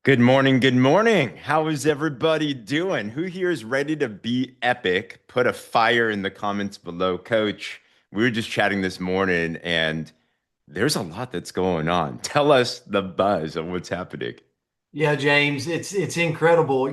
Good morning. Good morning. How is everybody doing? Who here is ready to be epic? Put a fire in the comments below, Coach. We were just chatting this morning and there's a lot that's going on. Tell us the buzz of what's happening. Yeah, James, it's incredible.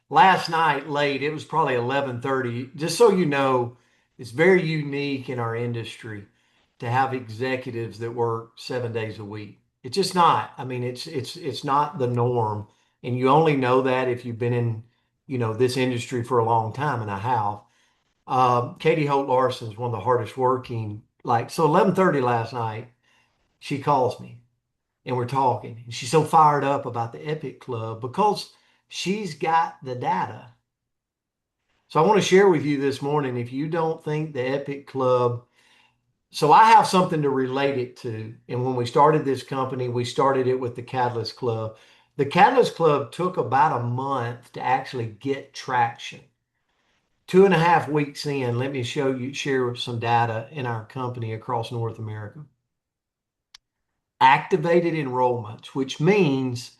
Last night late, it was probably 11:30. Just so you know, it's very unique in our industry to have executives that work 7 days a week. It's just not. I mean, it's not the norm. And you only know that if you've been in, this industry for a long time, and I have. Katie Holt Larson is one of the hardest working. So 11:30 last night, she calls me and we're talking. And she's so fired up about the Epic Club because she's got the data. So I want to share with you this morning, if you don't think the Epic Club, so I have something to relate it to. And when we started this company, we started it with the Catalyst Club. The Catalyst Club took about a month to actually get traction. 2.5 weeks in, let me share some data in our company across North America. Activated enrollments, which means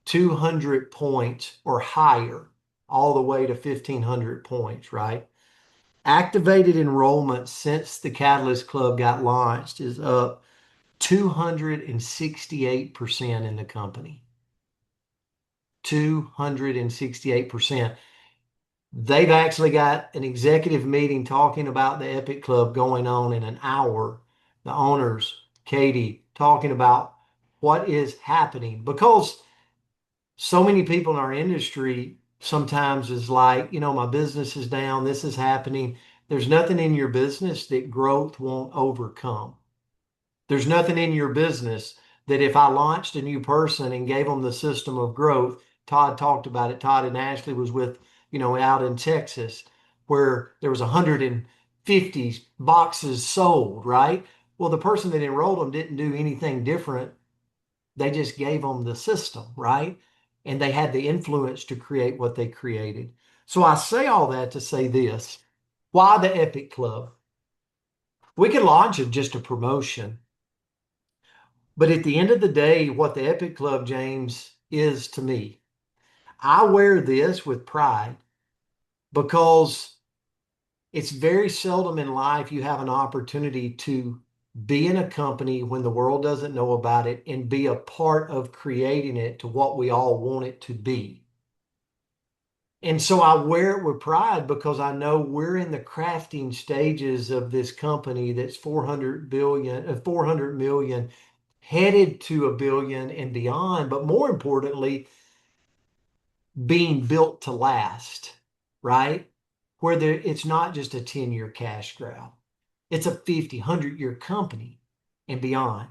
200 points or higher, all the way to 1,500 points, right? Activated enrollment since the Catalyst Club got launched is up 268% in the company. 268%. They've actually got an executive meeting talking about the Epic Club going on in an hour. The owners, Katie, talking about what is happening because so many people in our industry sometimes is like, my business is down, this is happening. There's nothing in your business that growth won't overcome. There's nothing in your business that if I launched a new person and gave them the system of growth, Todd talked about it. Todd and Ashley was with, out in Texas where there was 150 boxes sold, right? Well, the person that enrolled them didn't do anything different. They just gave them the system, right? And they had the influence to create what they created. So I say all that to say this. Why the Epic Club? We could launch it just a promotion. But at the end of the day, what the Epic Club, James, is to me, I wear this with pride because it's very seldom in life you have an opportunity to be in a company when the world doesn't know about it and be a part of creating it to what we all want it to be. And so I wear it with pride because I know we're in the crafting stages of this company that's 400 million, headed to a billion and beyond, but more importantly, being built to last, right? Where it's not just a 10-year cash grab. It's a 50, 100-year company and beyond.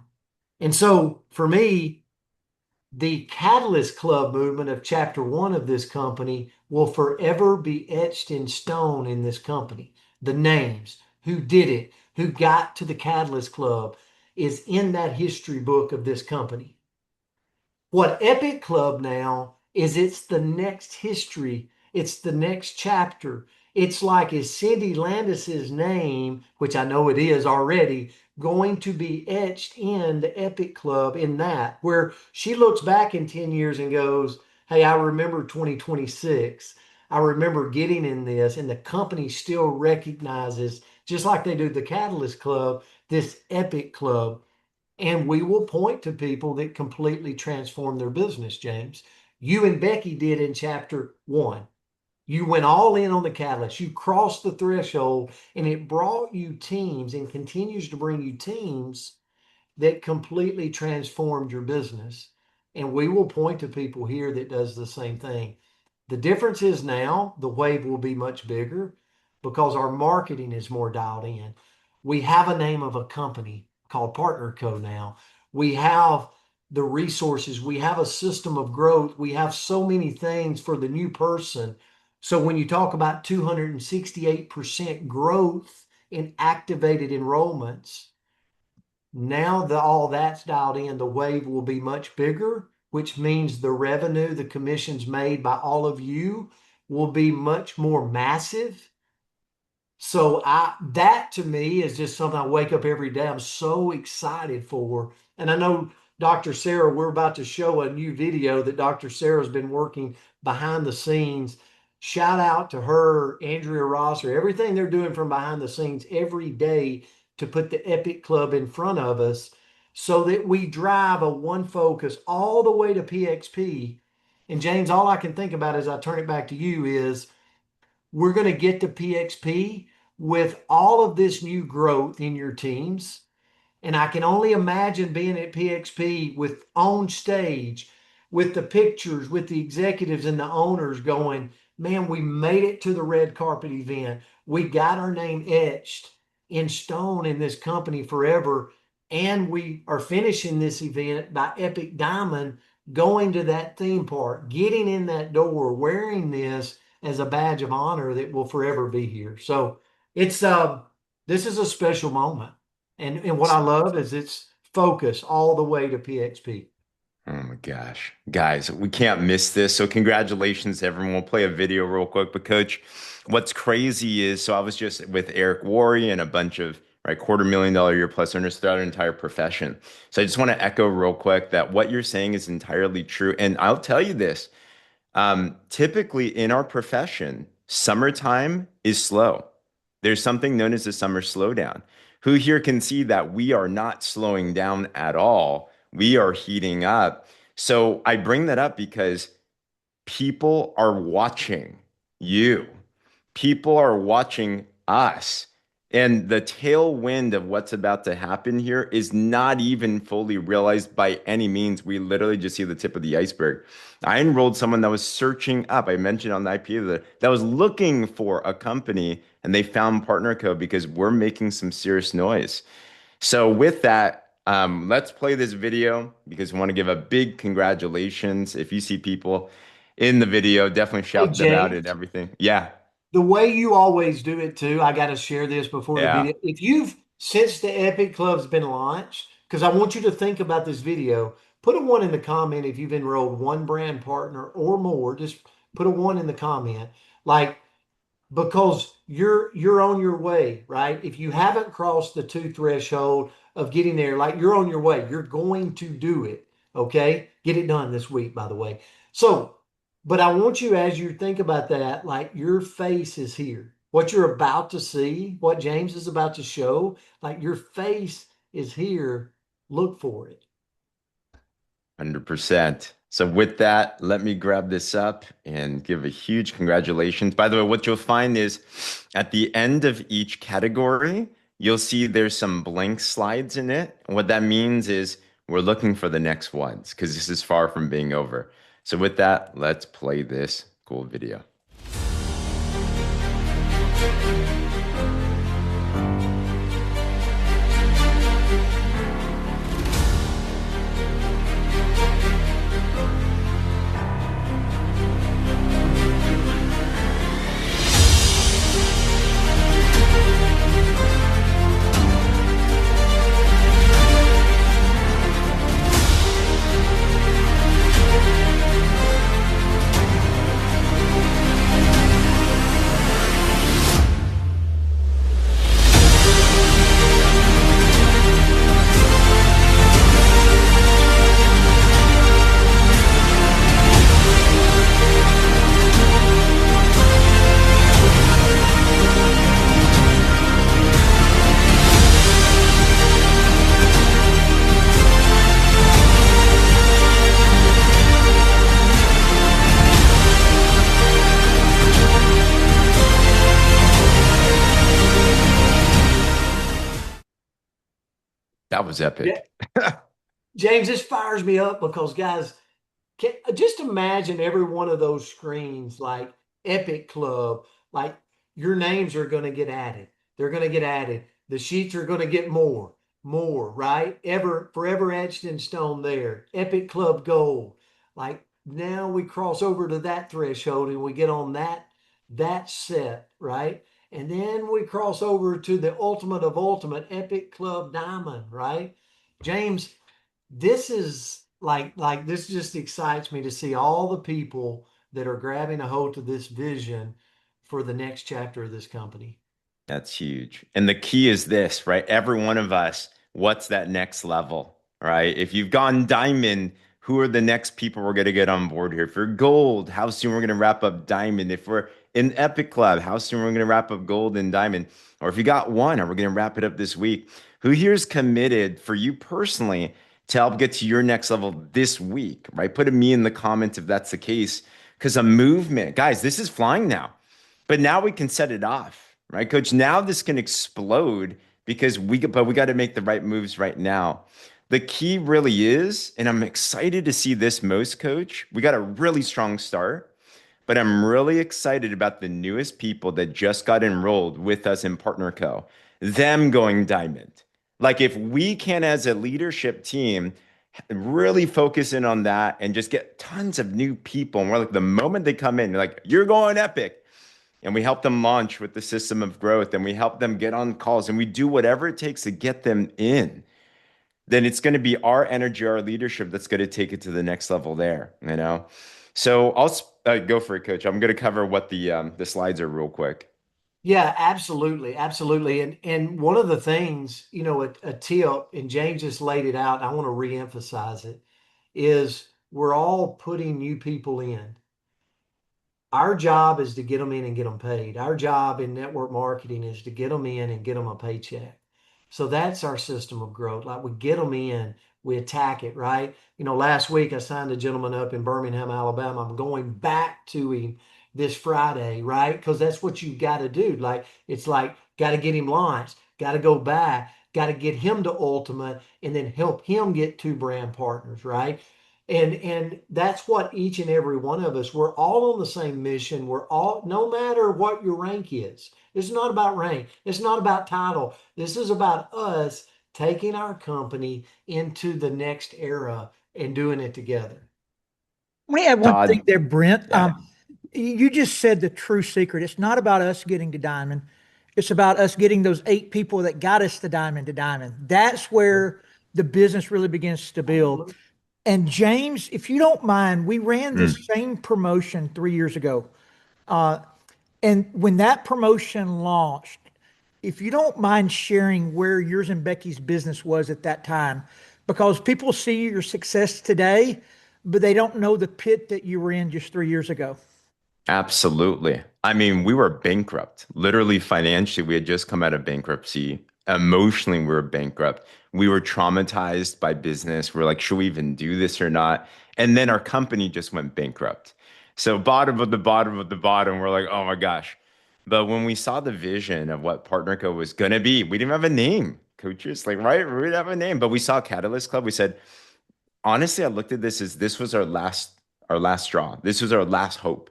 And so for me, the Catalyst Club movement of chapter one of this company will forever be etched in stone in this company. The names, who did it, who got to the Catalyst Club is in that history book of this company. What Epic Club now is it's the next history, it's the next chapter. It's like, is Cindy Landis's name, which I know it is already, going to be etched in the Epic Club in that, where she looks back in 10 years and goes, hey, I remember 2026. I remember getting in this, and the company still recognizes, just like they do the Catalyst Club, this Epic Club. And we will point to people that completely transform their business, James. You and Becky did in chapter one. You went all in on the catalyst. You crossed the threshold, and it brought you teams and continues to bring you teams that completely transformed your business. And we will point to people here that does the same thing. The difference is now the wave will be much bigger because our marketing is more dialed in. We have a name of a company called Partner Co now. We have the resources. We have a system of growth. We have so many things for the new person. So when you talk about 268% growth in activated enrollments, now that all that's dialed in, the wave will be much bigger, which means the revenue, the commissions made by all of you will be much more massive. So that to me is just something I wake up every day. I'm so excited for. And I know Dr. Sarah, we're about to show a new video that Dr. Sarah's been working behind the scenes. Shout out to her, Andrea Rosser, everything they're doing from behind the scenes every day to put the Epic Club in front of us so that we drive a one focus all the way to PXP. And James, all I can think about as I turn it back to you is we're going to get to PXP with all of this new growth in your teams, and I can only imagine being at PXP with on stage, with the pictures, with the executives and the owners going, man, we made it to the red carpet event. We got our name etched in stone in this company forever. And we are finishing this event by Epic Diamond going to that theme park, getting in that door, wearing this as a badge of honor that will forever be here. So it's this is a special moment. And what I love is it's focus all the way to PXP. Oh my gosh. Guys, we can't miss this. So congratulations, everyone. We'll play a video real quick. But coach, what's crazy is so I was just with Eric Worre and a bunch of right $250,000 a year plus earners throughout our entire profession. So I just want to echo real quick that what you're saying is entirely true. And I'll tell you this. Typically in our profession, summertime is slow. There's something known as the summer slowdown. Who here can see that we are not slowing down at all? We are heating up. So I bring that up because people are watching you. People are watching us. And the tailwind of what's about to happen here is not even fully realized by any means. We literally just see the tip of the iceberg. I enrolled someone that was searching up, I mentioned on the IPA that was looking for a company and they found Partner Code because we're making some serious noise. So with that, let's play this video because we want to give a big congratulations. If you see people in the video, definitely Hey, shout them out and James, everything. Yeah, the way you always do it too, I got to share this before the yeah. video. If you've, since the Epic Club's been launched, because I want you to think about this video, put a one in the comment if you've enrolled one brand partner or more. Just put a one in the comment. Like, because you're on your way, right? If you haven't crossed the two threshold of getting there, like you're on your way, you're going to do it. Okay. Get it done this week, by the way. So, but I want you, as you think about that, like your face is here. What you're about to see, what James is about to show, like your face is here. Look for it. 100%. So with that, let me grab this up and give a huge congratulations. By the way, what you'll find is at the end of each category, you'll see there's some blank slides in it. And what that means is we're looking for the next ones because this is far from being over. So with that, let's play this cool video. That was Yeah, epic. James, this fires me up because guys, just imagine every one of those screens like Epic Club, like your names are going to get added. They're going to get added. The sheets are going to get more, right? Ever, forever etched in stone there. Epic Club Gold. Like now we cross over to that threshold and we get on that set, right? And then we cross over to the ultimate of ultimate Epic Club Diamond, right? James, this is like this just excites me to see all the people that are grabbing a hold to this vision for the next chapter of this company. That's huge. And the key is this, right? Every one of us, what's that next level? right? If you've gone diamond, who are the next people we're going to get on board here? If you're gold, how soon we're going to wrap up diamond? If we're in Epic Club, how soon we're going to wrap up gold and diamond? Or if you got one, are we going to wrap it up this week? Who here is committed for you personally to help get to your next level this week, right? Put a me in the comments if that's the case. Because a movement, guys, this is flying now. But now we can set it off, right, Coach? Now this can explode because but we got to make the right moves right now. The key really is, and I'm excited to see this most, Coach. We got a really strong start, but I'm really excited about the newest people that just got enrolled with us in Partner Co. Them going diamond. Like if we can, as a leadership team, really focus in on that and just get tons of new people. And we're like, the moment they come in, like, you're going epic and we help them launch with the system of growth and we help them get on calls and we do whatever it takes to get them in, then it's going to be our energy, our leadership that's going to take it to the next level there, you know? So go for it, Coach. I'm going to cover what the slides are real quick. Yeah, absolutely, absolutely. And one of the things, a tip, and James just laid it out, and I want to reemphasize it, is we're all putting new people in. Our job is to get them in and get them paid. Our job in network marketing is to get them in and get them a paycheck. So that's our system of growth. Like we get them in, we attack it, right? Last week I signed a gentleman up in Birmingham, Alabama. I'm going back to him this Friday, right? Because that's what you got to do. Like it's like got to get him launched, got to go back, got to get him to Ultimate, and then help him get two brand partners, right? And that's what each and every one of us, we're all on the same mission. We're all, no matter what your rank is. It's not about rank. It's not about title. This is about us taking our company into the next era and doing it together. Let me add one thing Todd, there, Brent. yeah, You just said the true secret. It's not about us getting to diamond. It's about us getting those 8 people that got us to diamond to diamond. That's where the business really begins to build. Absolutely. And James, if you don't mind, we ran this mm, same promotion 3 years ago. Uh, and when that promotion launched, if you don't mind sharing where yours and Becky's business was at that time, because people see your success today, but they don't know the pit that you were in just 3 years ago. absolutely. I mean, we were bankrupt. Literally, financially, we had just come out of bankruptcy. Emotionally, we were bankrupt. We were traumatized by business. We're like, should we even do this or not? And then our company just went bankrupt. So, bottom of the bottom of the bottom, we're like, oh my gosh. But when we saw the vision of what PartnerCo was going to be, we didn't have a name, coaches, like, right? We didn't have a name, but we saw Catalyst Club. We said, honestly, I looked at this as this was our last straw. This was our last hope.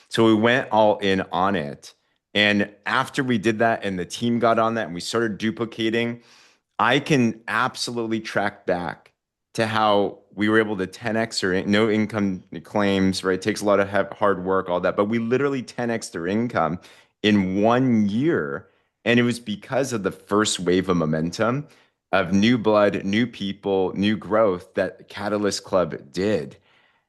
So we went all in on it. And after we did that and the team got on that and we started duplicating, I can absolutely track back to how we were able to 10x or no income claims, right? It takes a lot of hard work, all that, but we literally 10x their income in 1 year. And it was because of the first wave of momentum of new blood, new people, new growth that Catalyst Club did.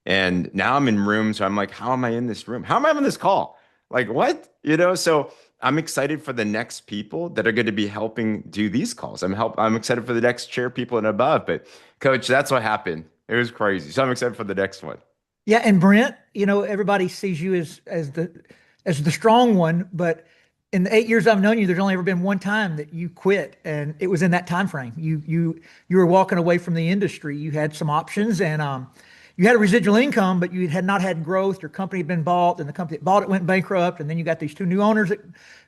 And now I'm in rooms where I'm like, how am I in this room? How am I on this call? Like, what? So I'm excited for the next people that are going to be helping do these calls. I'm excited for the next chair people and above. But coach, that's what happened. It was crazy. So I'm excited for the next one. Yeah, and Brent, everybody sees you as the strong one, but in the 8 years I've known you, there's only ever been one time that you quit, and it was in that time frame. You were walking away from the industry. You had some options, and you had a residual income, but you had not had growth. Your company had been bought, and the company that bought it went bankrupt, and then you got these two new owners that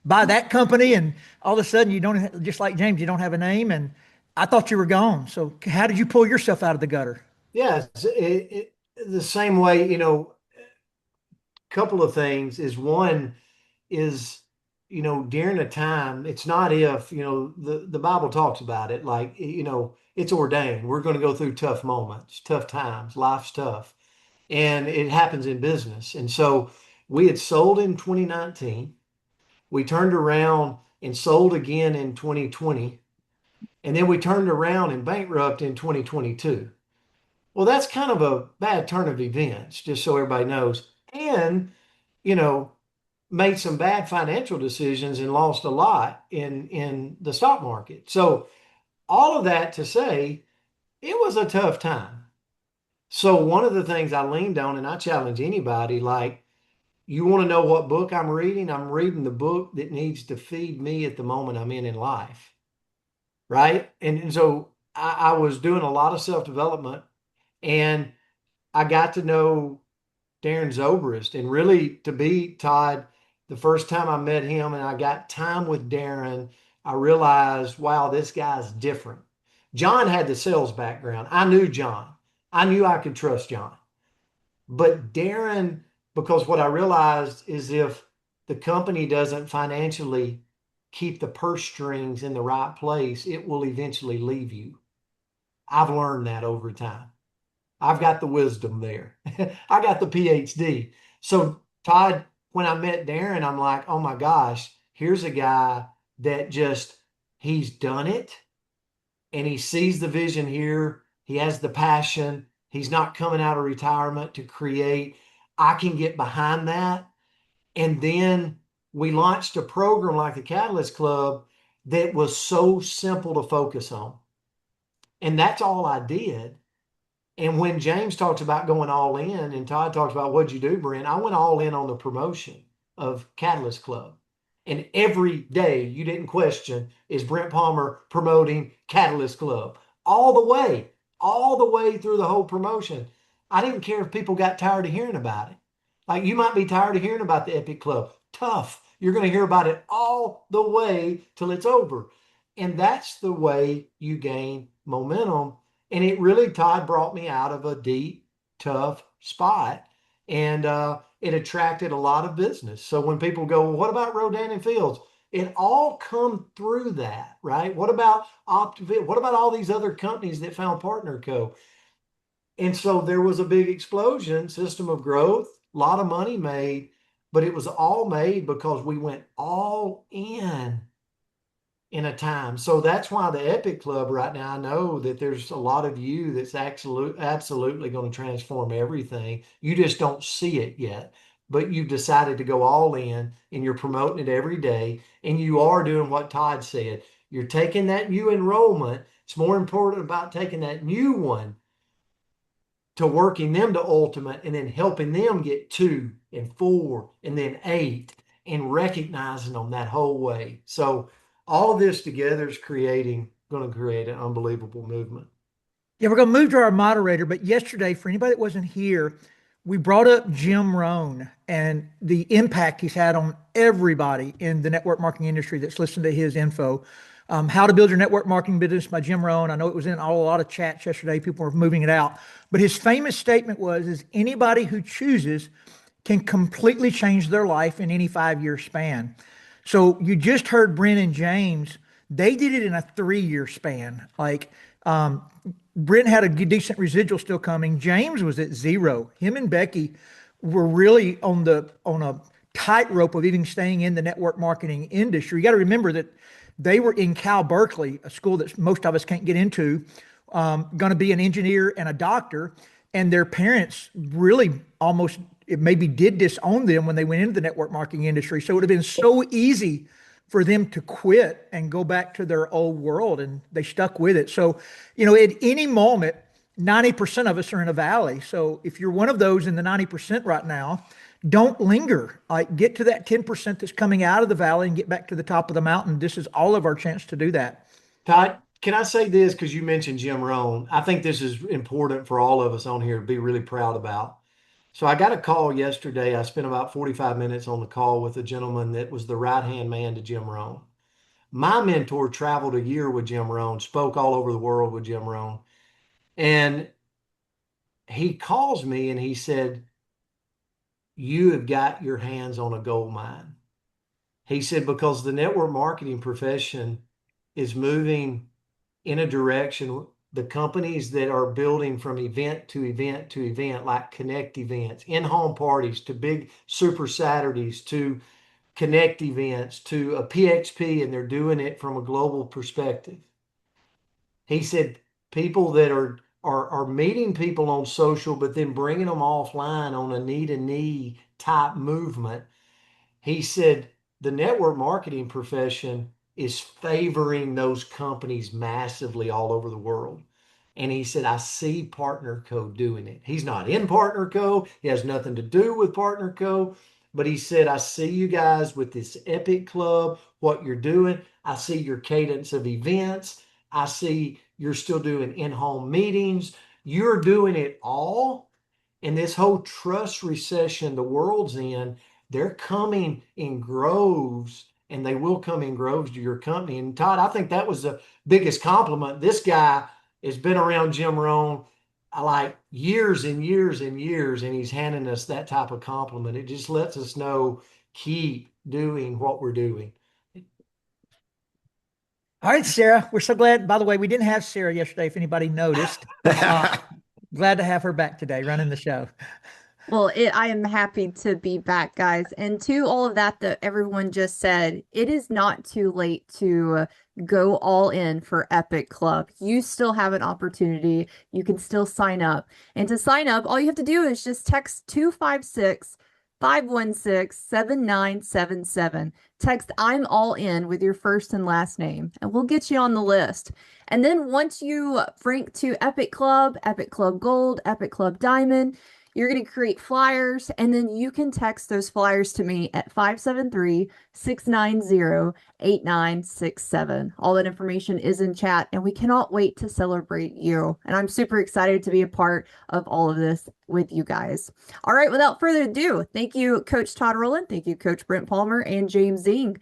buy that company, and all of a sudden you don't just like James, you don't have a name, and I thought you were gone. So how did you pull yourself out of the gutter? Yeah, the same way, couple of things is one is during a time, it's not if, the Bible talks about it like, it's ordained. We're going to go through tough moments, tough times, life's tough, and it happens in business. And so we had sold in 2019, we turned around and sold again in 2020, and then we turned around and bankrupt in 2022. Well, that's kind of a bad turn of events, just so everybody knows. And, you know, made some bad financial decisions and lost a lot in the stock market. So all of that to say, it was a tough time. So one of the things I leaned on, and I challenge anybody, like, you want to know what book I'm reading? I'm reading the book that needs to feed me at the moment I'm in life, right? And so I was doing a lot of self-development, and I got to know Darren Zobrist. And really, to be Todd, the first time I met him and I got time with Darren, I realized, wow, this guy's different. John had the sales background. I knew John. I knew I could trust John. But Darren, because what I realized is if the company doesn't financially keep the purse strings in the right place, it will eventually leave you. I've learned that over time. I've got the wisdom there. I got the PhD. So, Todd, when I met Darren, I'm like, oh my gosh, here's a guy that just, he's done it and he sees the vision here. He has the passion. He's not coming out of retirement to create. I can get behind that. And then we launched a program like the Catalyst Club that was so simple to focus on. And that's all I did. And when James talks about going all in and Todd talks about what'd you do, Brent, I went all in on the promotion of Catalyst Club. And every day you didn't question, is Brent Palmer promoting Catalyst Club? All the way through the whole promotion. I didn't care if people got tired of hearing about it. Like, you might be tired of hearing about the Epic Club. Tough. You're going to hear about it all the way till it's over. And that's the way you gain momentum. And it really, Todd, brought me out of a deep, tough spot. And it attracted a lot of business. So when people go, well, what about Rodan and Fields? It all come through that, right? What about Optivit? What about all these other companies that found Partner Co? And so there was a big explosion, system of growth, a lot of money made, but it was all made because we went all in a time. So that's why the Epic Club right now, I know that there's a lot of you that's absolutely going to transform everything. You just don't see it yet, but you've decided to go all in and you're promoting it every day. And you are doing what Todd said. You're taking that new enrollment. It's more important about taking that new one to working them to ultimate and then helping them get 2 and 4 and then 8 and recognizing them that whole way. So all of this together is going to create an unbelievable movement. Yeah, we're going to move to our moderator, but yesterday, for anybody that wasn't here, we brought up Jim Rohn and the impact he's had on everybody in the network marketing industry that's listened to his info. How to Build Your Network Marketing Business by Jim Rohn. I know it was in a lot of chats yesterday. People were moving it out. But his famous statement was, is anybody who chooses can completely change their life in any 5 year span. So you just heard Brent and James, they did it in a 3 year span. Like, Brent had a decent residual still coming. James was at zero. Him and Becky were really on a tightrope of even staying in the network marketing industry. You got to remember that they were in Cal Berkeley, a school that most of us can't get into, going to be an engineer and a doctor. And their parents really almost, it maybe did disown them when they went into the network marketing industry. So it would have been so easy for them to quit and go back to their old world, and they stuck with it. So, at any moment, 90% of us are in a valley. So if you're one of those in the 90% right now, don't linger. Like, get to that 10% that's coming out of the valley and get back to the top of the mountain. This is all of our chance to do that. Todd, can I say this? Because you mentioned Jim Rohn. I think this is important for all of us on here to be really proud about. So I got a call yesterday. I spent about 45 minutes on the call with a gentleman that was the right-hand man to Jim Rohn. My mentor traveled a year with Jim Rohn, spoke all over the world with Jim Rohn. And he calls me and he said, you have got your hands on a gold mine. He said, because the network marketing profession is moving in a direction, the companies that are building from event to event to event, like Connect events, in-home parties, to big Super Saturdays, to Connect events, to a PXP, and they're doing it from a global perspective. He said people that are meeting people on social, but then bringing them offline on a knee-to-knee type movement. He said the network marketing profession is favoring those companies massively all over the world. And he said, I see Partner Co doing it. He's not in Partner Co. He has nothing to do with Partner Co. But he said, I see you guys with this Epic Club, what you're doing. I see your cadence of events. I see you're still doing in-home meetings. You're doing it all. And this whole trust recession the world's in, they're coming in groves, and they will come in groves to your company. And Todd, I think that was the biggest compliment. This guy has been around Jim Rohn like years and years and years, and he's handing us that type of compliment. It just lets us know keep doing what we're doing. All right, Sarah, we're so glad. By the way, we didn't have Sarah yesterday, if anybody noticed. Glad to have her back today running the show. Well, I am happy to be back, guys. And to all of that everyone just said, it is not too late to go all in for Epic Club. You still have an opportunity. You can still sign up. And to sign up, all you have to do is just text 256-516-7977. Text I'm all in with your first and last name, and we'll get you on the list. And then once you rank to Epic Club Gold, Epic Club Diamond, you're going to create flyers, and then you can text those flyers to me at 573-690-8967. All that information is in chat, and we cannot wait to celebrate you. And I'm super excited to be a part of all of this with you guys. All right, without further ado, thank you, Coach Todd Rowland. Thank you, Coach Brent Palmer and James Zheng.